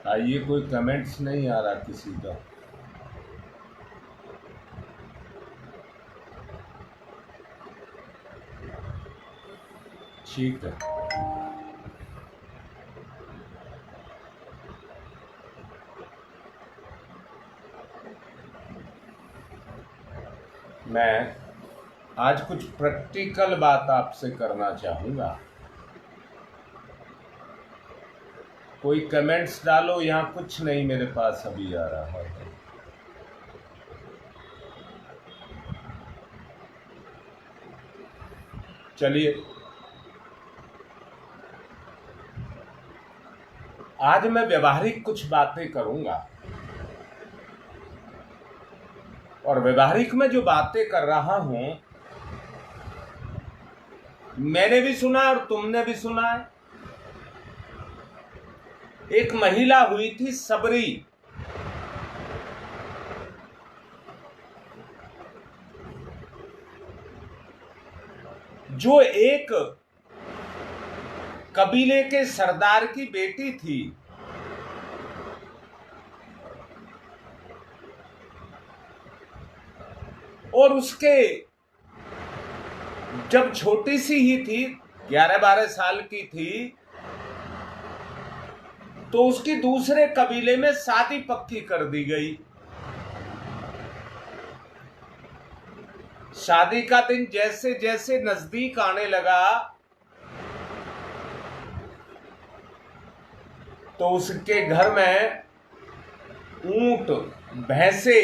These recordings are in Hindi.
आइए, कोई कमेंट्स नहीं आ रहा किसी का। ठीक है। मैं आज कुछ प्रैक्टिकल बात आपसे करना चाहूंगा। कोई कमेंट्स डालो, यहाँ कुछ नहीं मेरे पास अभी आ रहा है। चलिए, आज मैं व्यवहारिक कुछ बातें करूंगा, और व्यवहारिक में जो बातें कर रहा हूं मैंने भी सुना और तुमने भी सुना है। एक महिला हुई थी सबरी, जो एक कबीले के सरदार की बेटी थी। और उसके जब छोटी सी ही थी, 11-12 साल की थी, तो उसकी दूसरे कबीले में शादी पक्की कर दी गई। शादी का दिन जैसे जैसे नजदीक आने लगा तो उसके घर में ऊंट, भैंसे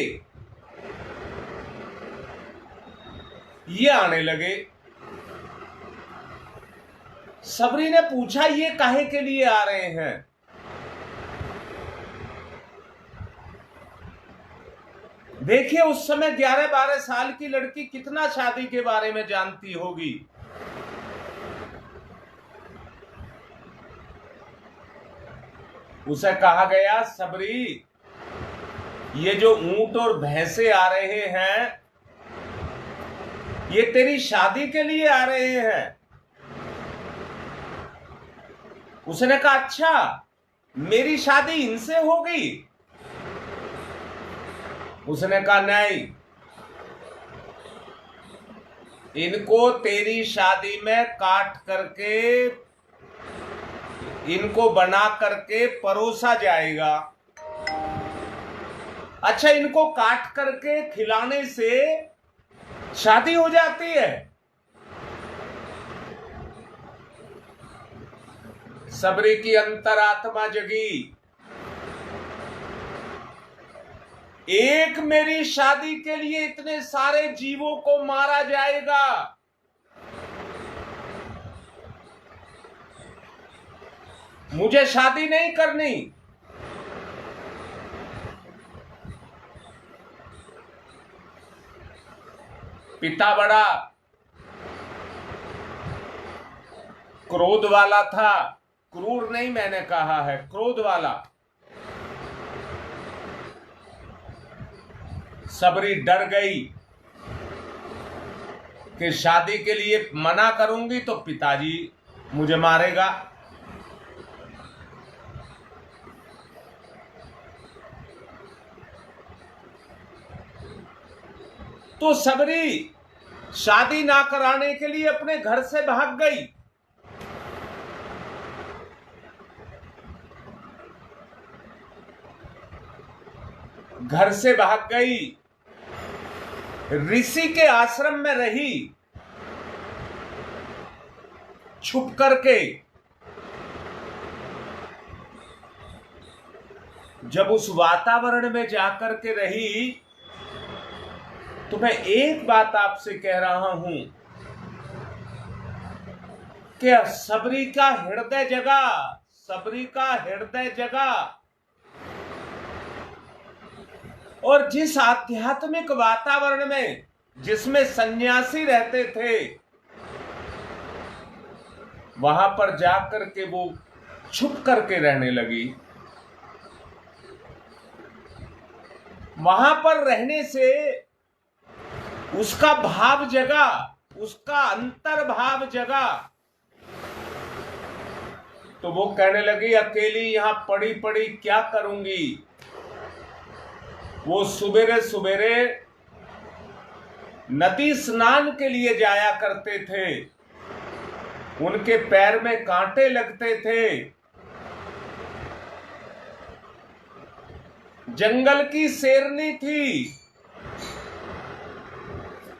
ये आने लगे। सबरी ने पूछा, ये काहे के लिए आ रहे हैं? देखिए, उस समय 11-12 साल की लड़की कितना शादी के बारे में जानती होगी। उसे कहा गया, सबरी, ये जो ऊंट और भैंसे आ रहे हैं ये तेरी शादी के लिए आ रहे हैं। उसने कहा, अच्छा, मेरी शादी इनसे होगी? उसने कहा, नहीं, इनको तेरी शादी में काट करके, इनको बना करके परोसा जाएगा। अच्छा, इनको काट करके खिलाने से शादी हो जाती है? सबरी की अंतरात्मा जगी। एक मेरी शादी के लिए इतने सारे जीवों को मारा जाएगा? मुझे शादी नहीं करनी। पिता बड़ा क्रोध वाला था, क्रूर नहीं मैंने कहा है, क्रोध वाला। सबरी डर गई कि शादी के लिए मना करूंगी तो पिताजी मुझे मारेगा। तो सबरी शादी ना कराने के लिए अपने घर से भाग गई। घर से भाग गई, ऋषि के आश्रम में रही छुप करके। जब उस वातावरण में जाकर के रही तो मैं एक बात आपसे कह रहा हूं कि सबरी का हृदय जगा, सबरी का हृदय जगा। और जिस आध्यात्मिक वातावरण में, जिसमें सन्यासी रहते थे, वहां पर जाकर के वो छुप करके रहने लगी। वहां पर रहने से उसका भाव जगा, उसका अंतर्भाव जगा। तो वो कहने लगी अकेली यहां पड़ी पड़ी क्या करूंगी। वो सुबेरे सुबेरे नदी स्नान के लिए जाया करते थे, उनके पैर में कांटे लगते थे। जंगल की शेरनी थी।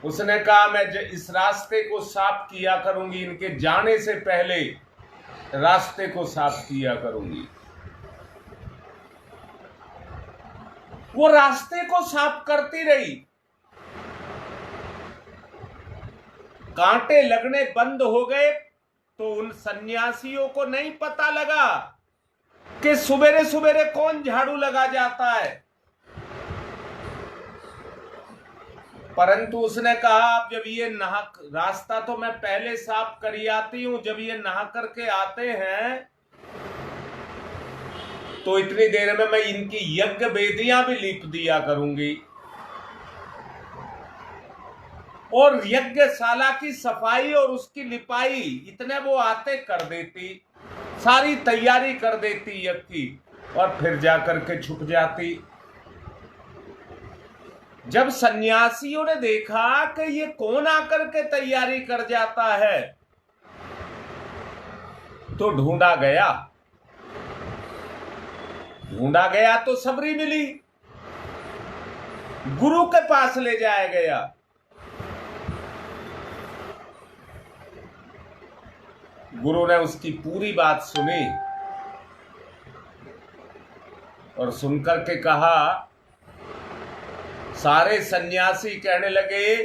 उसने कहा मैं इस रास्ते को साफ किया करूंगी, इनके जाने से पहले रास्ते को साफ किया करूंगी। वो रास्ते को साफ करती रही। कांटे लगने बंद हो गए तो उन सन्यासियों को नहीं पता लगा कि सुबेरे सुबेरे कौन झाड़ू लगा जाता है। परंतु उसने कहा अब जब ये नहा, रास्ता तो मैं पहले साफ करी आती हूं, जब ये नहा करके आते हैं तो इतनी देर में मैं इनकी यज्ञ वेदियां भी लीप दिया करूंगी और यज्ञशाला की सफाई और उसकी लिपाई इतने वो आते कर देती, सारी तैयारी कर देती यज्ञ की, और फिर जाकर के छुप जाती। जब सन्यासियों ने देखा कि ये कौन आकर के तैयारी कर जाता है तो ढूंढा गया तो सबरी मिली, गुरु के पास ले जाया गया। गुरु ने उसकी पूरी बात सुनी और सुनकर के कहा, सारे सन्यासी कहने लगे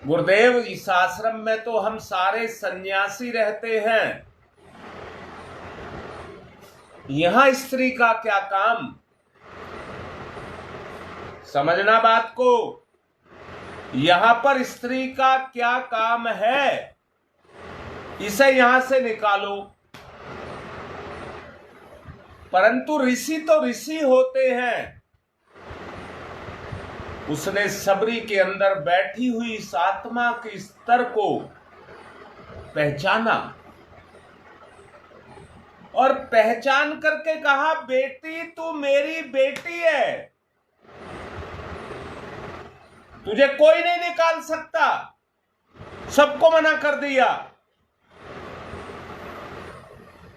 गुरुदेव इस आश्रम में तो हम सारे सन्यासी रहते हैं, यहां स्त्री का क्या काम। समझना बात को, यहां पर स्त्री का क्या काम है, इसे यहां से निकालो। परंतु ऋषि तो ऋषि होते हैं। उसने सबरी के अंदर बैठी हुई इस आत्मा के स्तर को पहचाना और पहचान करके कहा बेटी तू मेरी बेटी है, तुझे कोई नहीं निकाल सकता, सबको मना कर दिया।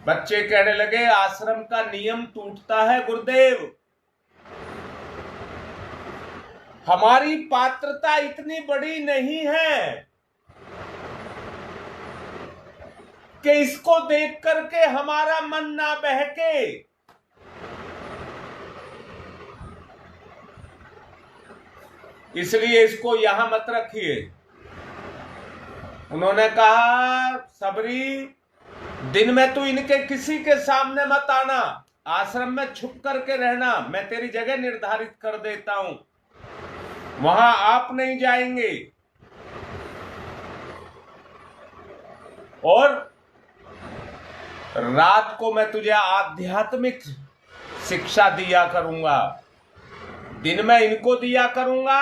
बच्चे कहने लगे आश्रम का नियम टूटता है गुरुदेव, हमारी पात्रता इतनी बड़ी नहीं है कि इसको देख करके हमारा मन ना बहके। इसलिए इसको यहां मत रखिए। उन्होंने कहा सबरी दिन में तू इनके किसी के सामने मत आना, आश्रम में छुप करके रहना, मैं तेरी जगह निर्धारित कर देता हूं, वहां आप नहीं जाएंगे। और रात को मैं तुझे आध्यात्मिक शिक्षा दिया करूंगा, दिन में इनको दिया करूंगा,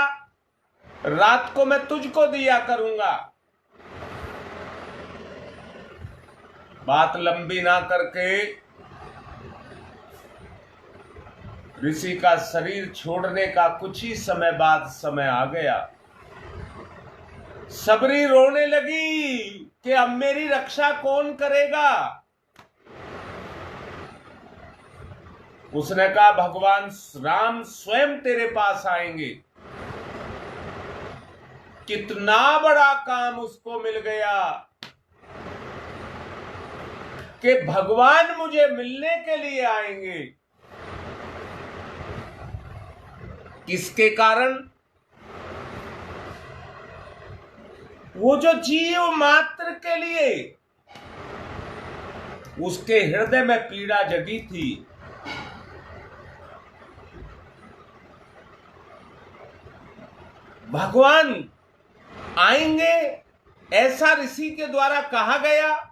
रात को मैं तुझको दिया करूंगा। बात लंबी ना करके ऋषि का शरीर छोड़ने का कुछ ही समय बाद समय आ गया। सबरी रोने लगी कि अब मेरी रक्षा कौन करेगा। उसने कहा भगवान राम स्वयं तेरे पास आएंगे। कितना बड़ा काम उसको मिल गया कि भगवान मुझे मिलने के लिए आएंगे। किसके कारण? वो जो जीव मात्र के लिए उसके हृदय में पीड़ा जगी थी, भगवान आएंगे ऐसा ऋषि के द्वारा कहा गया।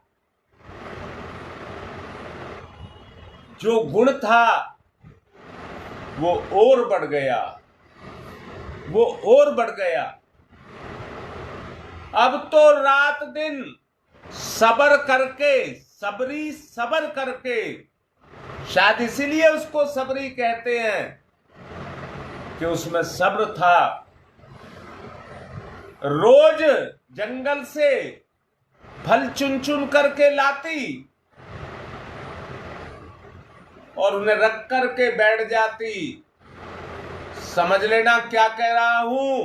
जो गुण था वो और बढ़ गया, वो और बढ़ गया। अब तो रात दिन सब्र करके सबरी सबर करके, शायद इसीलिए उसको सबरी कहते हैं कि उसमें सब्र था। रोज जंगल से फल चुन चुन करके लाती और उन्हें रख करके बैठ जाती। समझ लेना क्या कह रहा हूं।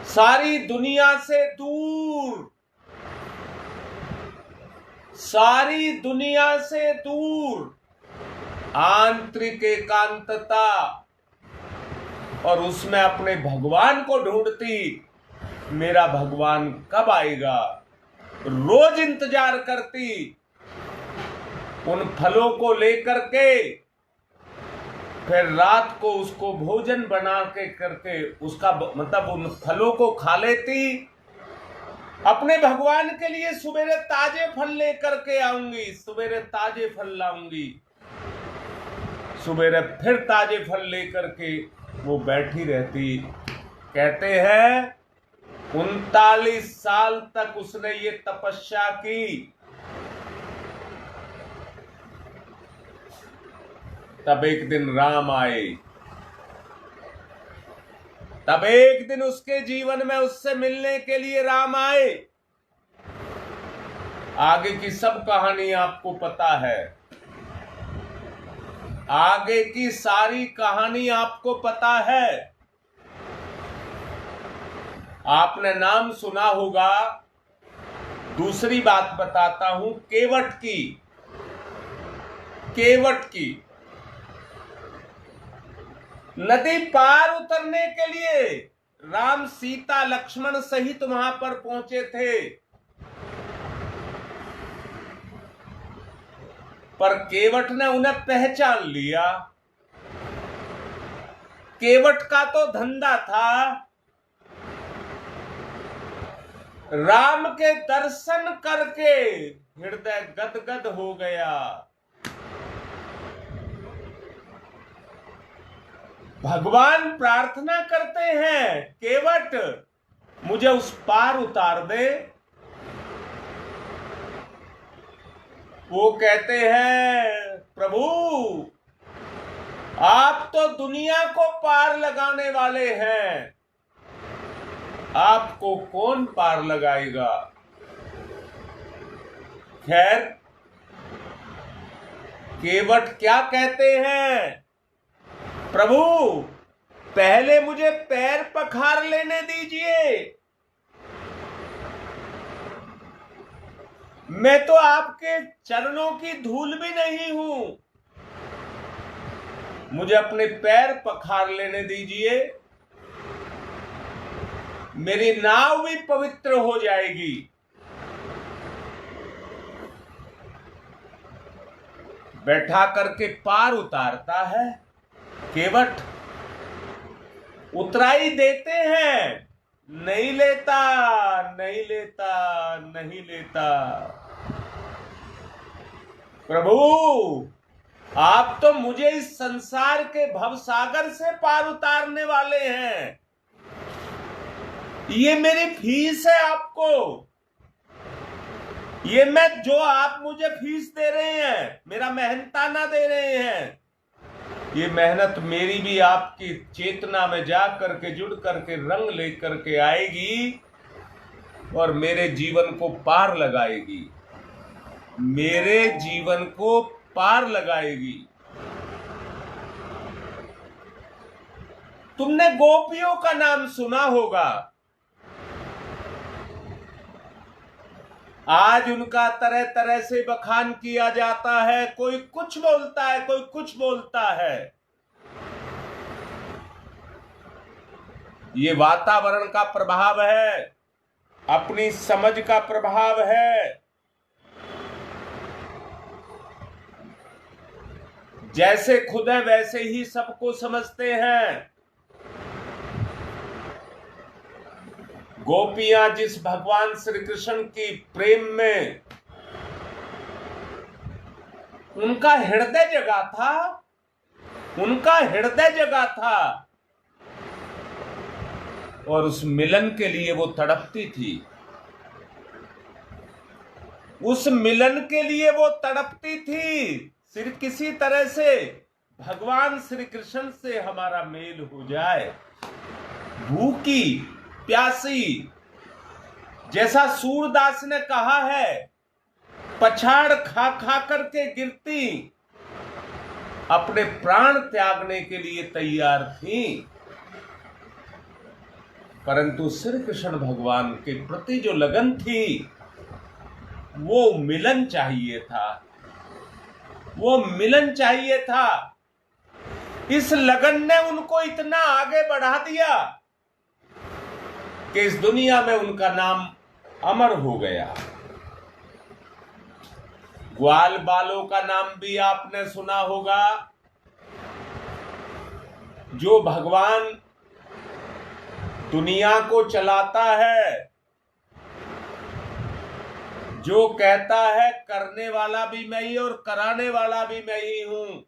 सारी दुनिया से दूर, सारी दुनिया से दूर आंतरिक एकांतता, और उसमें अपने भगवान को ढूंढती। मेरा भगवान कब आएगा, रोज इंतजार करती। उन फलों को लेकर के फिर रात को उसको भोजन बना के करके उसका मतलब उन फलों को खा लेती। अपने भगवान के लिए सवेरे ताजे फल लेकर के आऊंगी, सवेरे ताजे फल लाऊंगी, सवेरे फिर ताजे फल लेकर के वो बैठी रहती। कहते हैं 39 साल तक उसने ये तपस्या की। तब एक दिन राम आए, तब एक दिन उसके जीवन में उससे मिलने के लिए राम आए। आगे की सब कहानी आपको पता है, आगे की सारी कहानी आपको पता है। आपने नाम सुना होगा। दूसरी बात बताता हूं केवट की। केवट की नदी पार उतरने के लिए राम सीता लक्ष्मण सहित वहां पर पहुंचे थे, पर केवट ने उन्हें पहचान लिया। केवट का तो धंधा था राम के दर्शन करके हृदय गदगद हो गया। भगवान प्रार्थना करते हैं, केवट मुझे उस पार उतार दे। वो कहते हैं प्रभु आप तो दुनिया को पार लगाने वाले हैं, आपको कौन पार लगाएगा। खैर केवट क्या कहते हैं, प्रभु पहले मुझे पैर पखार लेने दीजिए, मैं तो आपके चरणों की धूल भी नहीं हूं, मुझे अपने पैर पखार लेने दीजिए, मेरी नाव भी पवित्र हो जाएगी। बैठा करके पार उतारता है। केवट उतराई देते हैं, नहीं लेता, नहीं लेता, नहीं लेता। प्रभु आप तो मुझे इस संसार के भवसागर से पार उतारने वाले हैं, ये मेरी फीस है आपको, ये मैं जो आप मुझे फीस दे रहे हैं, मेरा मेहनताना दे रहे हैं, ये मेहनत मेरी भी आपकी चेतना में जा करके जुड़ करके रंग लेकर के आएगी और मेरे जीवन को पार लगाएगी, मेरे जीवन को पार लगाएगी। तुमने गोपियों का नाम सुना होगा। आज उनका तरह तरह से बखान किया जाता है, कोई कुछ बोलता है, कोई कुछ बोलता है। ये वातावरण का प्रभाव है, अपनी समझ का प्रभाव है। जैसे खुद है वैसे ही सबको समझते हैं। गोपियां जिस भगवान श्री कृष्ण की प्रेम में उनका हृदय जगा था, उनका हृदय जगा था और उस मिलन के लिए वो तड़पती थी। उस मिलन के लिए वो तड़पती थी, सिर्फ किसी तरह से भगवान श्री कृष्ण से हमारा मेल हो जाए। भूखी प्यासी, जैसा सूरदास ने कहा है, पछाड़ खा खा करके गिरती, अपने प्राण त्यागने के लिए तैयार थी, परंतु श्री कृष्ण भगवान के प्रति जो लगन थी, वो मिलन चाहिए था, वो मिलन चाहिए था। इस लगन ने उनको इतना आगे बढ़ा दिया कि इस दुनिया में उनका नाम अमर हो गया। ग्वाल बालों का नाम भी आपने सुना होगा, जो भगवान दुनिया को चलाता है, जो कहता है करने वाला भी मैं ही और कराने वाला भी मैं ही हूं,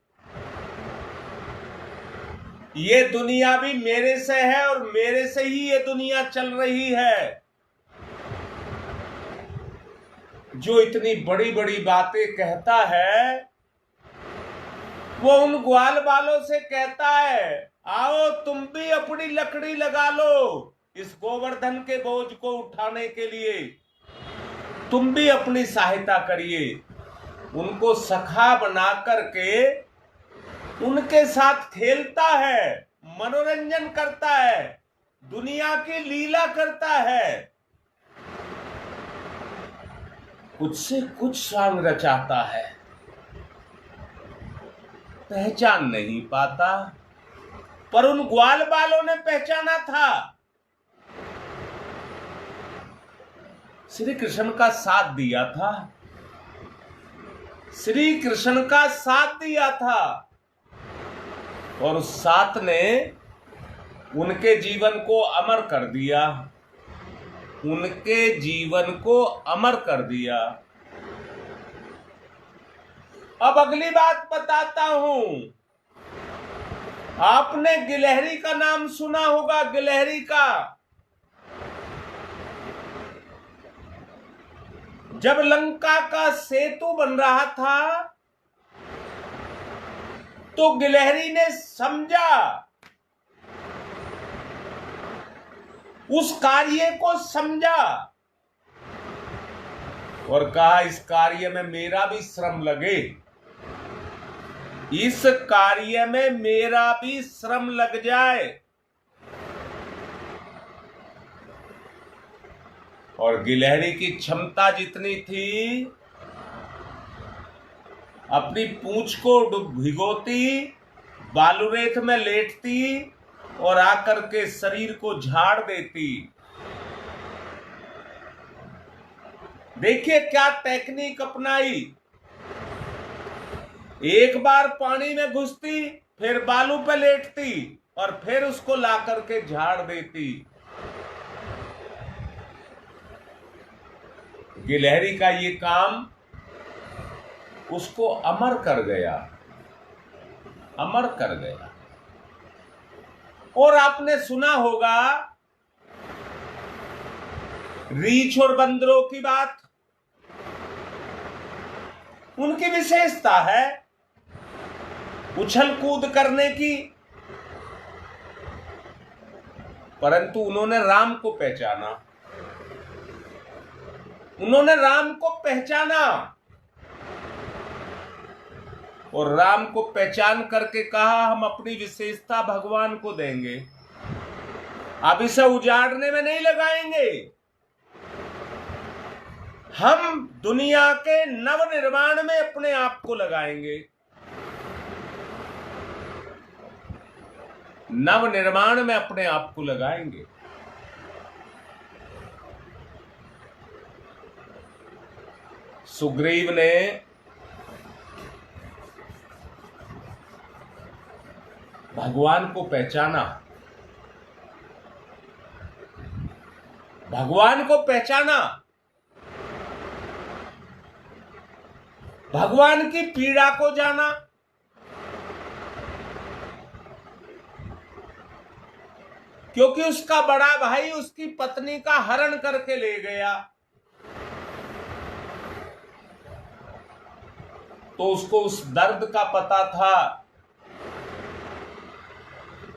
ये दुनिया भी मेरे से है और मेरे से ही ये दुनिया चल रही है। जो इतनी बड़ी बड़ी बातें कहता है, वो उन ग्वाल बालों से कहता है, आओ तुम भी अपनी लकड़ी लगा लो इस गोवर्धन के बोझ को उठाने के लिए, तुम भी अपनी सहायता करिए। उनको सखा बना करके उनके साथ खेलता है, मनोरंजन करता है, दुनिया की लीला करता है, कुछ से कुछ सांग रचाता है, पहचान नहीं पाता। पर उन ग्वाल बालों ने पहचाना था, श्री कृष्ण का साथ दिया था, श्री कृष्ण का साथ दिया था, और उस साथ ने उनके जीवन को अमर कर दिया, उनके जीवन को अमर कर दिया। अब अगली बात बताता हूं। आपने गिलहरी का नाम सुना होगा, गिलहरी का। जब लंका का सेतु बन रहा था, तो गिलहरी ने समझा, उस कार्य को समझा और कहा इस कार्य में मेरा भी श्रम लगे, इस कार्य में मेरा भी श्रम लग जाए। और गिलहरी की क्षमता जितनी थी, अपनी पूंछ को भिगोती, बालूरेत में लेटती और आकर के शरीर को झाड़ देती। देखिए क्या टेक्निक अपनाई। एक बार पानी में घुसती, फिर बालू पे लेटती और फिर उसको ला करके झाड़ देती। गिलहरी का ये काम उसको अमर कर गया, अमर कर गया। और आपने सुना होगा रीछ और बंदरों की बात। उनकी विशेषता है उछल कूद करने की, परंतु उन्होंने राम को पहचाना, उन्होंने राम को पहचाना और राम को पहचान करके कहा हम अपनी विशेषता भगवान को देंगे, अब इसे उजाड़ने में नहीं लगाएंगे, हम दुनिया के नव निर्माण में अपने आप को लगाएंगे, नव निर्माण में अपने आप को लगाएंगे। सुग्रीव ने भगवान को पहचाना, भगवान को पहचाना, भगवान की पीड़ा को जाना, क्योंकि उसका बड़ा भाई उसकी पत्नी का हरण करके ले गया। तो उसको उस दर्द का पता था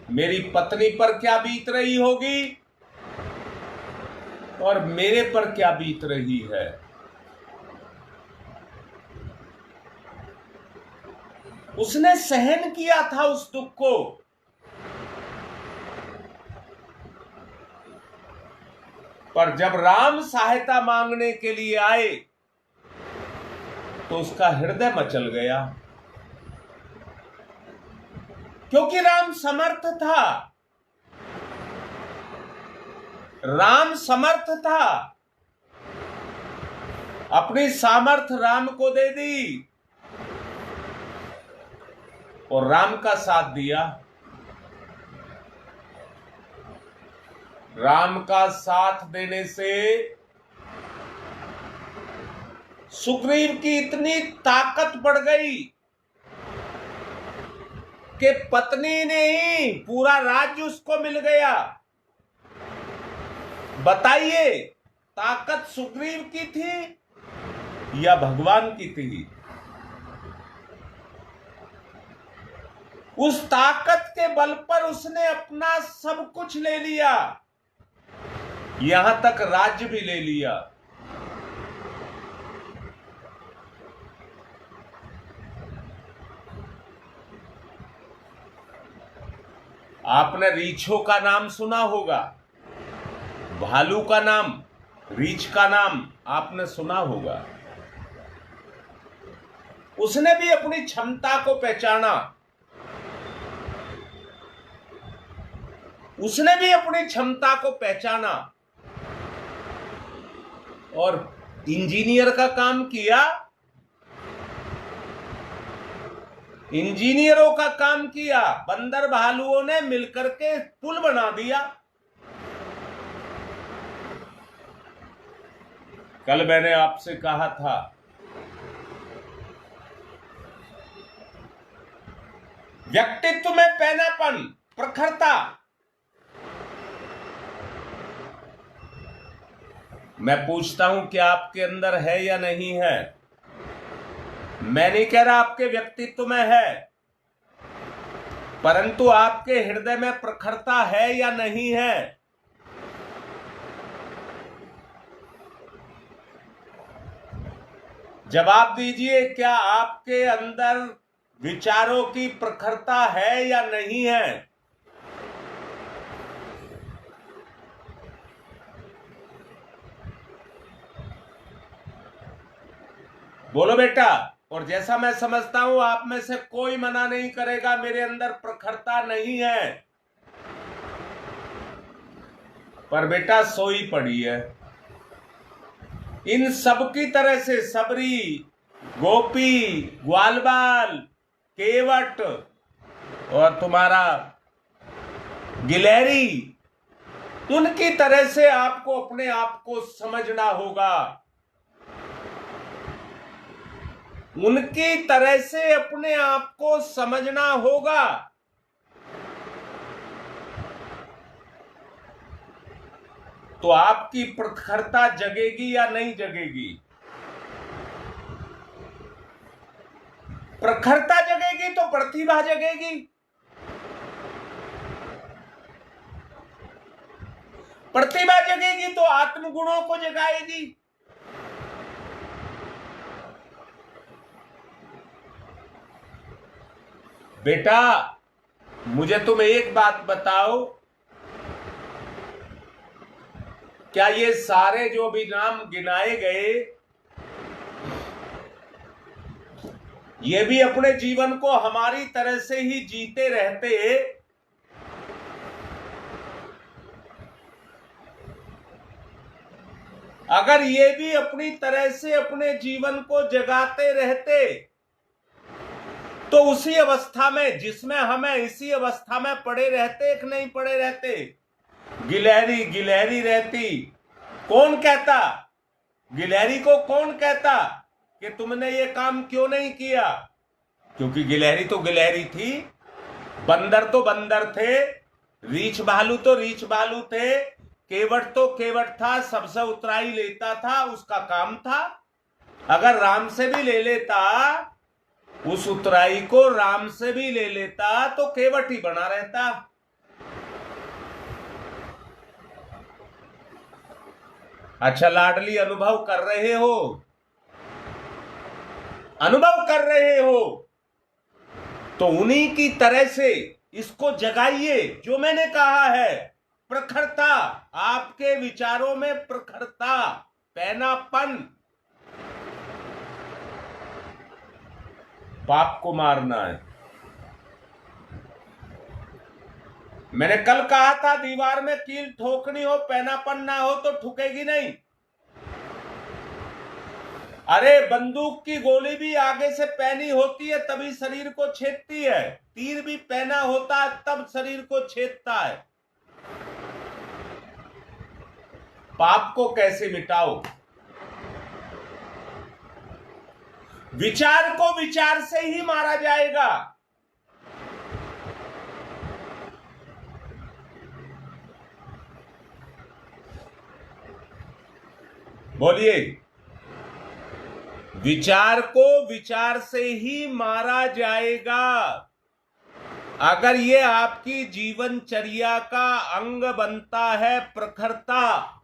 मेरी पत्नी पर क्या बीत रही होगी और मेरे पर क्या बीत रही है। उसने सहन किया था उस दुख को। पर जब राम सहायता मांगने के लिए आए तो उसका हृदय मचल गया, क्योंकि राम समर्थ था। राम समर्थ था, अपनी सामर्थ राम को दे दी और राम का साथ दिया। राम का साथ देने से सुग्रीव की इतनी ताकत बढ़ गई कि पत्नी ने ही पूरा राज्य उसको मिल गया। बताइए, ताकत सुग्रीव की थी या भगवान की थी? उस ताकत के बल पर उसने अपना सब कुछ ले लिया, यहां तक राज्य भी ले लिया। आपने रीछों का नाम सुना होगा, भालू का नाम, रीछ का नाम आपने सुना होगा। उसने भी अपनी क्षमता को पहचाना, उसने भी अपनी क्षमता को पहचाना और इंजीनियर का काम किया। इंजीनियरों का काम किया। बंदर भालुओं ने मिलकर के पुल बना दिया। कल मैंने आपसे कहा था व्यक्तित्व में पैनापन, प्रखरता। मैं पूछता हूं कि आपके अंदर है या नहीं है? मैं नहीं कह रहा आपके व्यक्तित्व में है, परंतु आपके हृदय में प्रखरता है या नहीं है? जवाब दीजिए, क्या आपके अंदर विचारों की प्रखरता है या नहीं है? बोलो बेटा। और जैसा मैं समझता हूं आप में से कोई मना नहीं करेगा मेरे अंदर प्रखरता नहीं है, पर बेटा सोई पड़ी है। इन सब की तरह से सबरी, गोपी, ग्वालबाल, केवट और तुम्हारा गिलहरी, उनकी तरह से आपको अपने आप को समझना होगा। उनकी तरह से अपने आप को समझना होगा। तो आपकी प्रखरता जगेगी या नहीं जगेगी? प्रखरता जगेगी तो प्रतिभा जगेगी। प्रतिभा जगेगी तो आत्मगुणों को जगाएगी। बेटा, मुझे तुम एक बात बताओ, क्या ये सारे जो भी नाम गिनाए गए, ये भी अपने जीवन को हमारी तरह से ही जीते रहते? अगर ये भी अपनी तरह से अपने जीवन को जगाते रहते तो उसी अवस्था में जिसमें हमें इसी अवस्था में पड़े रहते कि नहीं पड़े रहते? गिलहरी गिलहरी रहती। कौन कहता? गिलहरी को कौन कहता कि तुमने ये काम क्यों नहीं किया? क्योंकि गिलहरी तो गिलहरी थी, बंदर तो बंदर थे, रीछ भालू तो रीछ भालू थे, केवट तो केवट था, सबसे उतराई लेता था, उसका काम था। अगर राम से भी ले लेता उस उतराई को राम से भी ले लेता तो केवट ही बना रहता। अच्छा लाडली, अनुभव कर रहे हो? अनुभव कर रहे हो तो उन्हीं की तरह से इसको जगाइए जो मैंने कहा है। प्रखरता, आपके विचारों में प्रखरता, पैनापन, पाप को मारना है। मैंने कल कहा था दीवार में कील ठोकनी हो, पैनापन ना हो तो ठुकेगी नहीं। अरे बंदूक की गोली भी आगे से पैनी होती है तभी शरीर को छेदती है, तीर भी पैना होता है तब शरीर को छेदता है। पाप को कैसे मिटाओ? विचार को विचार से ही मारा जाएगा। बोलिए, विचार को विचार से ही मारा जाएगा। अगर ये आपकी जीवनचर्या का अंग बनता है प्रखरता,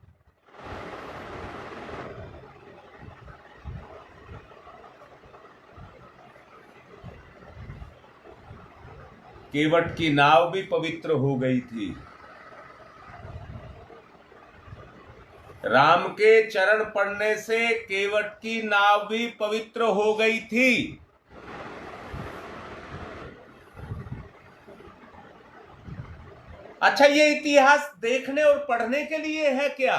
केवट की नाव भी पवित्र हो गई थी। राम के चरण पड़ने से केवट की नाव भी पवित्र हो गई थी। अच्छा, ये इतिहास देखने और पढ़ने के लिए है क्या?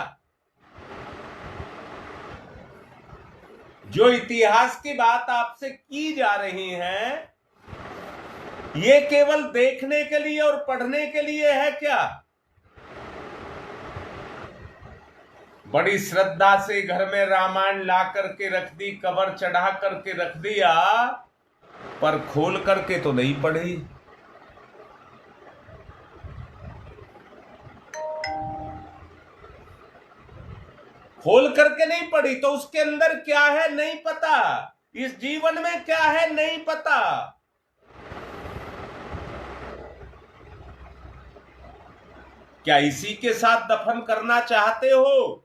जो इतिहास की बात आपसे की जा रही है, ये केवल देखने के लिए और पढ़ने के लिए है क्या? बड़ी श्रद्धा से घर में रामायण ला करके रख दी, कवर चढ़ा करके रख दिया, पर खोल करके तो नहीं पढ़ी। खोल करके नहीं पढ़ी तो उसके अंदर क्या है नहीं पता, इस जीवन में क्या है नहीं पता। क्या इसी के साथ दफन करना चाहते हो?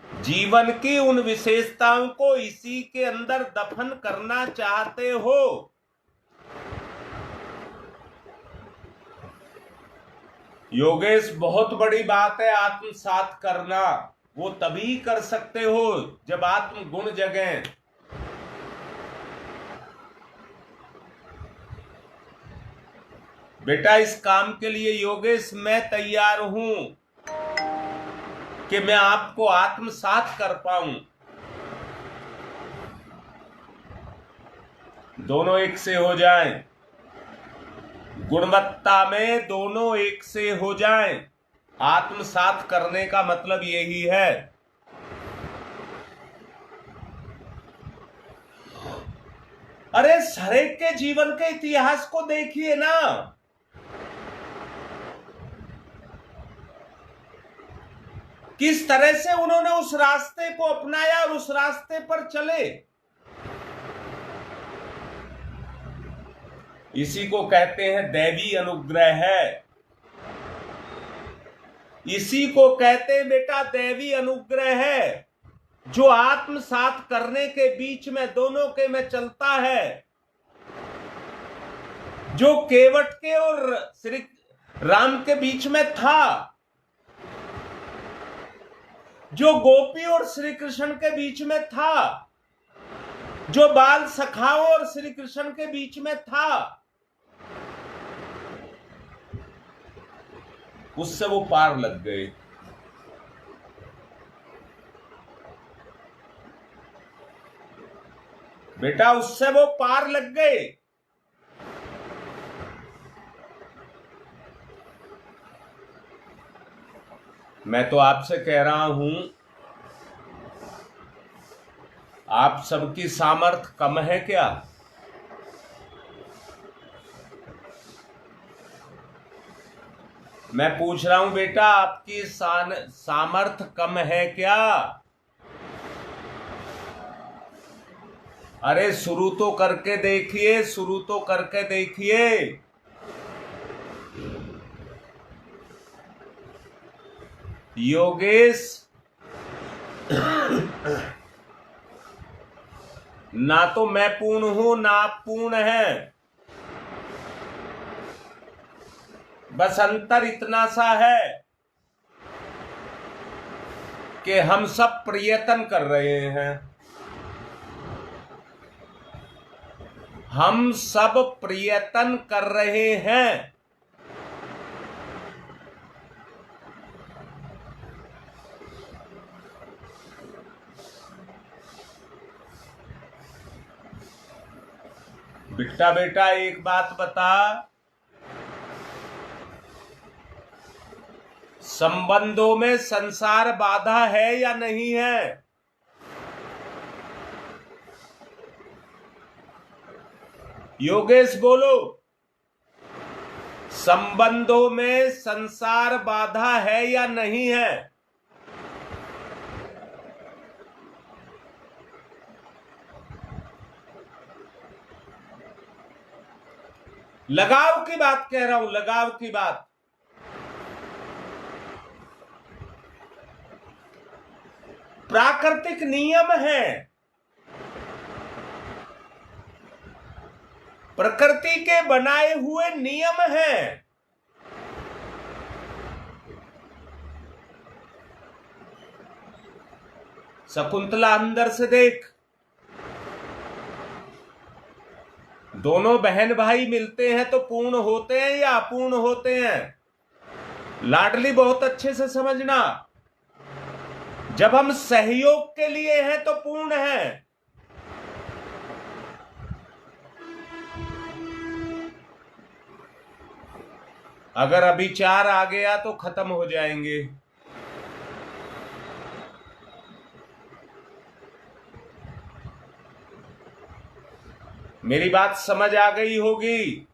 जीवन की उन विशेषताओं को इसी के अंदर दफन करना चाहते हो? योगेश, बहुत बड़ी बात है आत्मसात करना। वो तभी कर सकते हो जब आत्म गुण जगे। बेटा, इस काम के लिए योगेश मैं तैयार हूं कि मैं आपको आत्मसात कर पाऊं। दोनों एक से हो जाएं, गुणवत्ता में दोनों एक से हो जाएं। आत्मसात करने का मतलब यही है। अरे हरेक के जीवन के इतिहास को देखिए ना। किस तरह से उन्होंने उस रास्ते को अपनाया और उस रास्ते पर चले। इसी को कहते हैं दैवी अनुग्रह है। इसी को कहते हैं बेटा दैवी अनुग्रह है, जो आत्मसात करने के बीच में दोनों के में चलता है। जो केवट के और श्री राम के बीच में था, जो गोपी और श्री कृष्ण के बीच में था, जो बाल सखाओं और श्री कृष्ण के बीच में था, उससे वो पार लग गए। बेटा, उससे वो पार लग गए। मैं तो आपसे कह रहा हूं, आप सबकी सामर्थ्य कम है क्या? मैं पूछ रहा हूं बेटा, आपकी सामर्थ्य कम है क्या? अरे शुरू तो करके देखिए, शुरू तो करके देखिए। योगेश ना तो मैं पूर्ण हूं ना आप पूर्ण हैं, बस अंतर इतना सा है कि हम सब प्रयत्न कर रहे हैं, हम सब प्रयत्न कर रहे हैं। बिट्टा बेटा एक बात बता, संबंधों में संसार बाधा है या नहीं है? योगेश बोलो, संबंधों में संसार बाधा है या नहीं है? लगाव की बात कह रहा हूं, लगाव की बात। प्राकृतिक नियम है, प्रकृति के बनाए हुए नियम हैं। शकुंतला अंदर से देख, दोनों बहन भाई मिलते हैं तो पूर्ण होते हैं या अपूर्ण होते हैं? लाडली बहुत अच्छे से समझना, जब हम सहयोग के लिए हैं तो पूर्ण है, अगर अभी 4 आ गया तो खत्म हो जाएंगे। मेरी बात समझ आ गई होगी।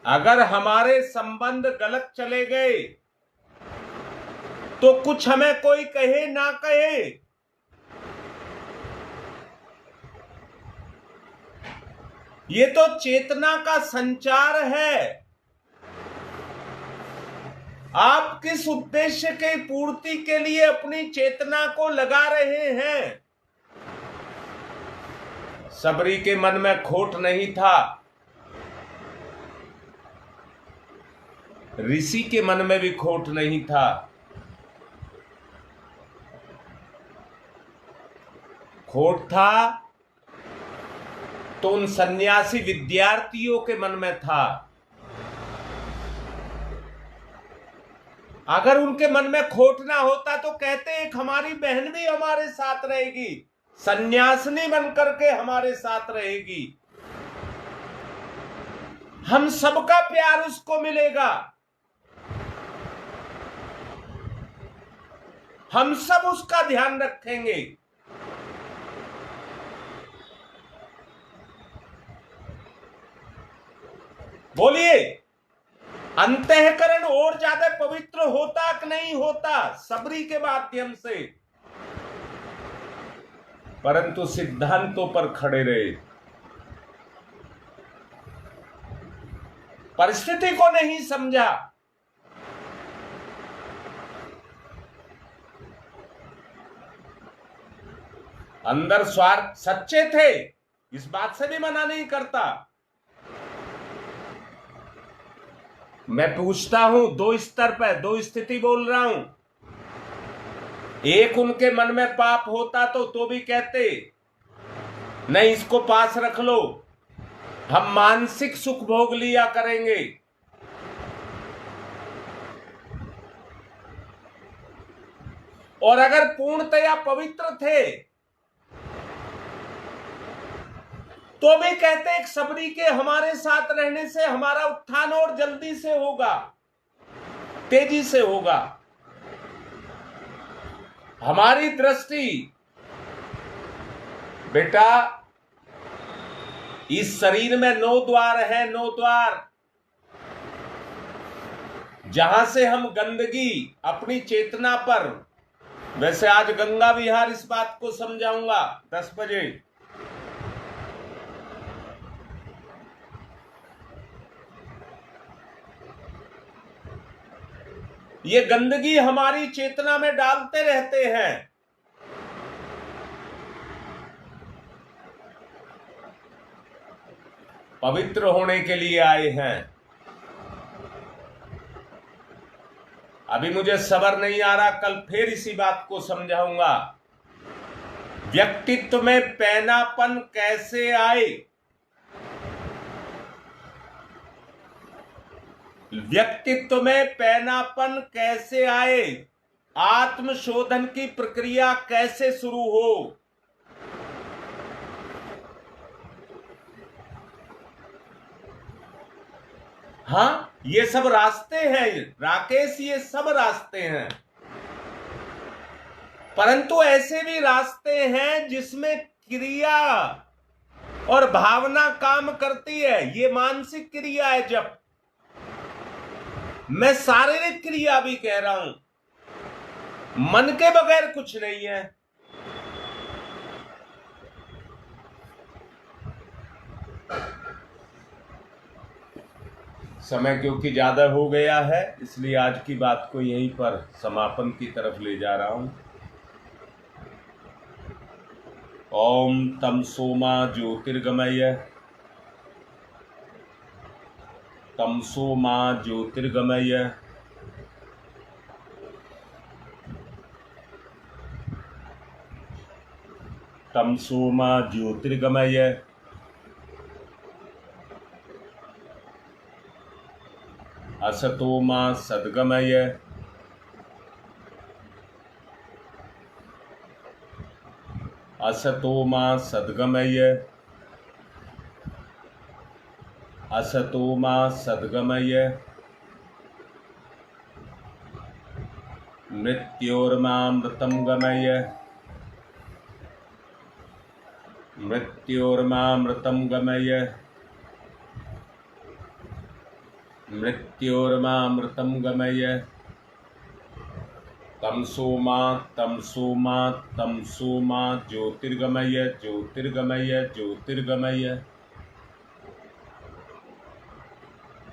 अगर हमारे संबंध गलत चले गए तो कुछ हमें कोई कहे ना कहे, ये तो चेतना का संचार है। आप किस उद्देश्य के पूर्ति के लिए अपनी चेतना को लगा रहे हैं? सबरी के मन में खोट नहीं था, ऋषि के मन में भी खोट नहीं था। खोट था तो उन सन्यासी विद्यार्थियों के मन में था। अगर उनके मन में खोट ना होता तो कहते एक हमारी बहन भी हमारे साथ रहेगी, सन्यासिनी बनकर के हमारे साथ रहेगी, हम सबका प्यार उसको मिलेगा, हम सब उसका ध्यान रखेंगे। बोलिए, अंतःकरण और ज्यादा पवित्र होता कि नहीं होता सबरी के माध्यम से? परंतु सिद्धांतों पर खड़े रहे, परिस्थिति को नहीं समझा। अंदर स्वार्थ सच्चे थे, इस बात से भी मना नहीं करता। मैं पूछता हूं, 2 स्तर पर 2 स्थिति बोल रहा हूं। एक, उनके मन में पाप होता तो भी कहते नहीं, इसको पास रख लो, हम मानसिक सुख भोग लिया करेंगे। और अगर पूर्णतया पवित्र थे तो भी कहते एक सबरी के हमारे साथ रहने से हमारा उत्थान और जल्दी से होगा, तेजी से होगा। हमारी दृष्टि बेटा, इस शरीर में 9 द्वार है, 9 द्वार, जहां से हम गंदगी अपनी चेतना पर वैसे आज गंगा विहार इस बात को समझाऊंगा 10 बजे। ये गंदगी हमारी चेतना में डालते रहते हैं। पवित्र होने के लिए आए हैं। अभी मुझे सब्र नहीं आ रहा, कल फिर इसी बात को समझाऊंगा। व्यक्तित्व में पैनापन कैसे आए, व्यक्तित्व में पैनापन कैसे आए, आत्मशोधन की प्रक्रिया कैसे शुरू हो। हाँ, ये सब रास्ते हैं राकेश, ये सब रास्ते हैं, परंतु ऐसे भी रास्ते हैं जिसमें क्रिया और भावना काम करती है। ये मानसिक क्रिया है, जब मैं शारीरिक क्रिया भी कह रहा हूं, मन के बगैर कुछ नहीं है। समय क्योंकि ज्यादा हो गया है, इसलिए आज की बात को यहीं पर समापन की तरफ ले जा रहा हूं। ओम तमसोमा ज्योतिर्गमय, तमसोमा ज्योतिर्गमय, तमसोमा ज्योतिर्गमय, असतोमा सद्गमय, असतोमा सद्गमय, असतोमा सद्गमय, मृत्योर्मामृतं गमय, मृत्योर्मामृतं गमय, मृत्योर्मामृतं गमय, तमसोमा तमसोमा तमसोमा ज्योतिर्गमय, ज्योतिर्गमय, ज्योतिर्गमय,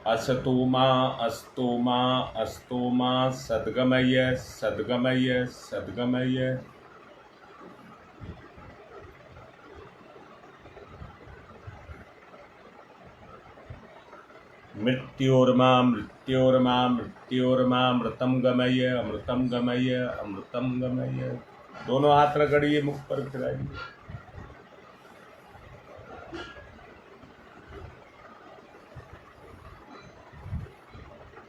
असतोमा अस्तोमा अस्तोमा सद्गमय, सद्गमय, सद्गमय, मृत्योर्मा मृत्योर्मा मृत्योर्मामृतं गमय, अमृतं गमय, अमृतं गमय। दोनों हाथ रगड़िए, मुख पर फिराइए।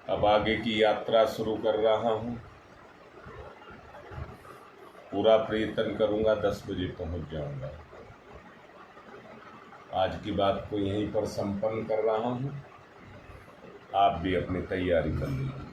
अब आगे की यात्रा शुरू कर रहा हूं। पूरा प्रयत्न करूंगा 10 बजे पहुंच जाऊंगा। आज की बात को यहीं पर संपन्न कर रहा हूं। आप भी अपनी तैयारी कर लीजिए।